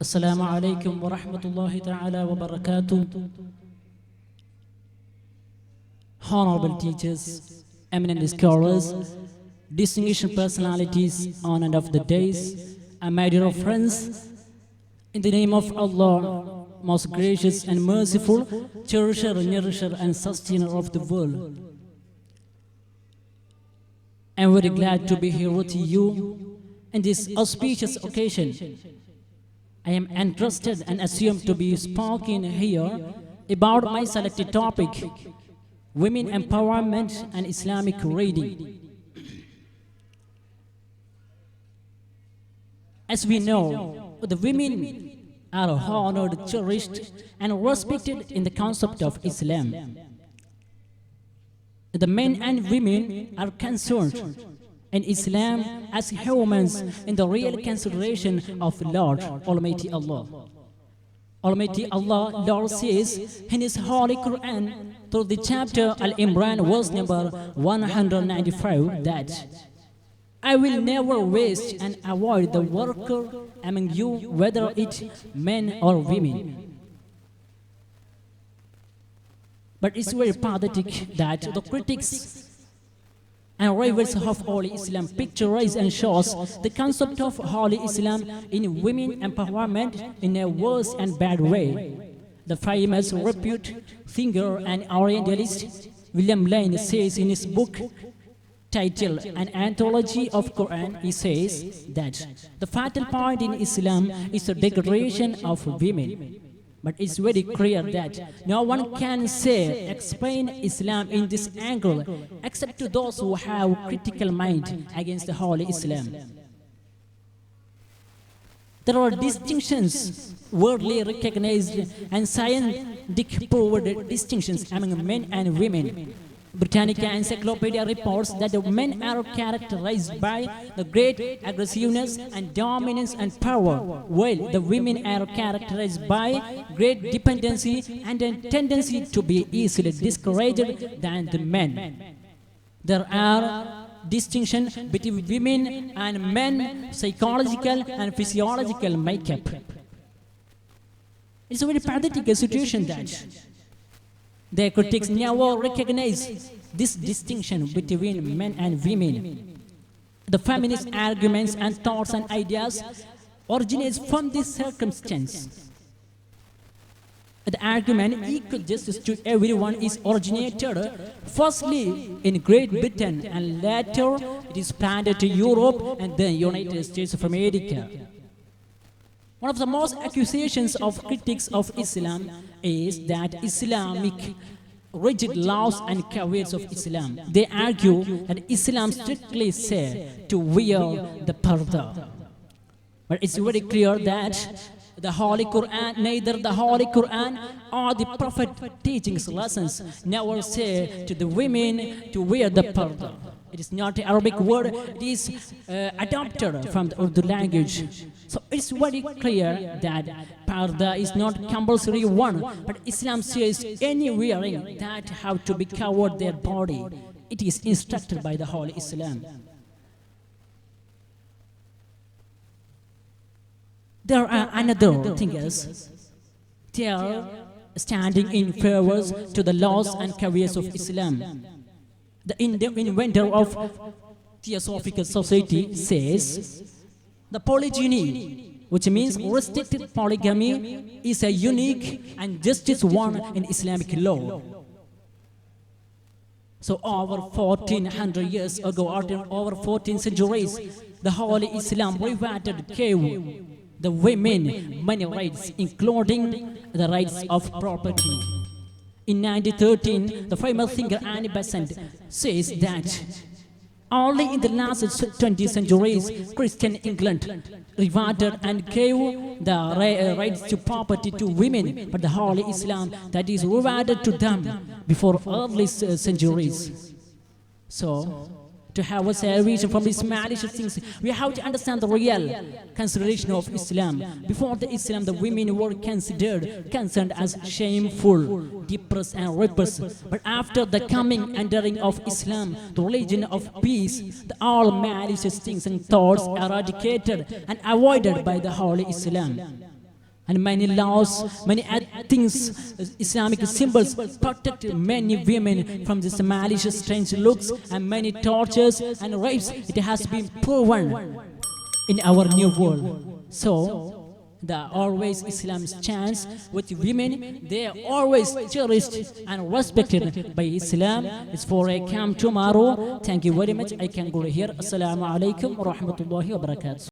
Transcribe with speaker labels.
Speaker 1: Assalamu alaikum wa rahmatullahi ta'ala wa barakatuh. Honorable teachers, eminent scholars, distinguished personalities on and off the days, and my dear friends, in the name of Allah, most gracious and merciful, cherisher, nourisher, and sustainer of the world, I am very glad to be here with you in this auspicious occasion. I am entrusted and assumed to be speaking here about my selected topic, women empowerment and Islamic reading. As we know, the women are honored, cherished, and respected in the concept of Islam. The men and women are concerned in Islam as humans in the real consideration of Lord Almighty Allah. Almighty Allah, Lord, says in His Holy Quran through the chapter Al-Imran, verse number 195, that I will never waste and avoid the worker among you, whether it men or women. But it's very pathetic that the critics and rivals of Holy Islam picturize and shows the concept of Holy Islam in women empowerment in a worse and bad way. The famous reputed thinker and Orientalist William Lane says in his book titled An Anthology of Quran, he says that the fatal point in Islam is the degradation of women. But it's very clear that no one can explain Islam in this angle except to those who have critical mind against the Holy Islam. There are distinctions, worldly recognized and scientific proved distinctions among men and women. Britannica Encyclopedia reports that the men are characterized by the great aggressiveness and dominance and power, while the women are characterized by great dependency and a tendency to be easily discouraged than the men. There are distinctions between women and men, psychological and physiological makeup. It's a very pathetic situation that their critics never recognize this distinction between men and women. The feminist arguments and thoughts and ideas originate from this circumstance. The argument equal justice to everyone is originated firstly in Great Britain and later it is planted to Europe and the United States of America. One of the most accusations of critics of Islam is that Islamic rigid laws and caveats of Islam. They argue that Islam strictly says to wear the parda. But it's very clear that the Holy Quran, neither the Holy Quran or the Prophet teachings lessons never say to the women to wear the parda. It is not an Arabic word, it is adopted from the Urdu language. So it's very clear that parda is not compulsory one, but Islam says any wearing that have to be covered their body. It is instructed by the Holy Islam. There are another things. They are standing in favor to the laws and caveats of Islam. The inventor of Theosophical Society says the polygyny, which means restricted polygamy, is a unique and justice one in Islamic law. So over 1400 years ago, over 14 centuries, the Holy Islam gave the women many rights, including the rights of property. In 1913, the famous thinker Annie Besant says that only in the last 20 centuries, Christian England rewarded and gave the rights to property to women, but the Holy Islam that is rewarded to them before early centuries. So, to have a salvation from these malicious things, we have to understand the real consideration of Islam. Before the Islam, the women were concerned as shameful, depressed and repressed. But after the coming and entering of Islam, the religion of peace, all malicious things and thoughts eradicated and avoided by the Holy Islam. And many laws, many things, Islamic symbols protect many women from this malicious, strange looks, and many tortures and rapes. It has been proven in our new world. So, the always Islam's chance with women, they are always cherished and respected by Islam. It's for a camp tomorrow. Thank you very much. I can go here. Assalamu alaikum wa rahmatullahi wa barakatuh.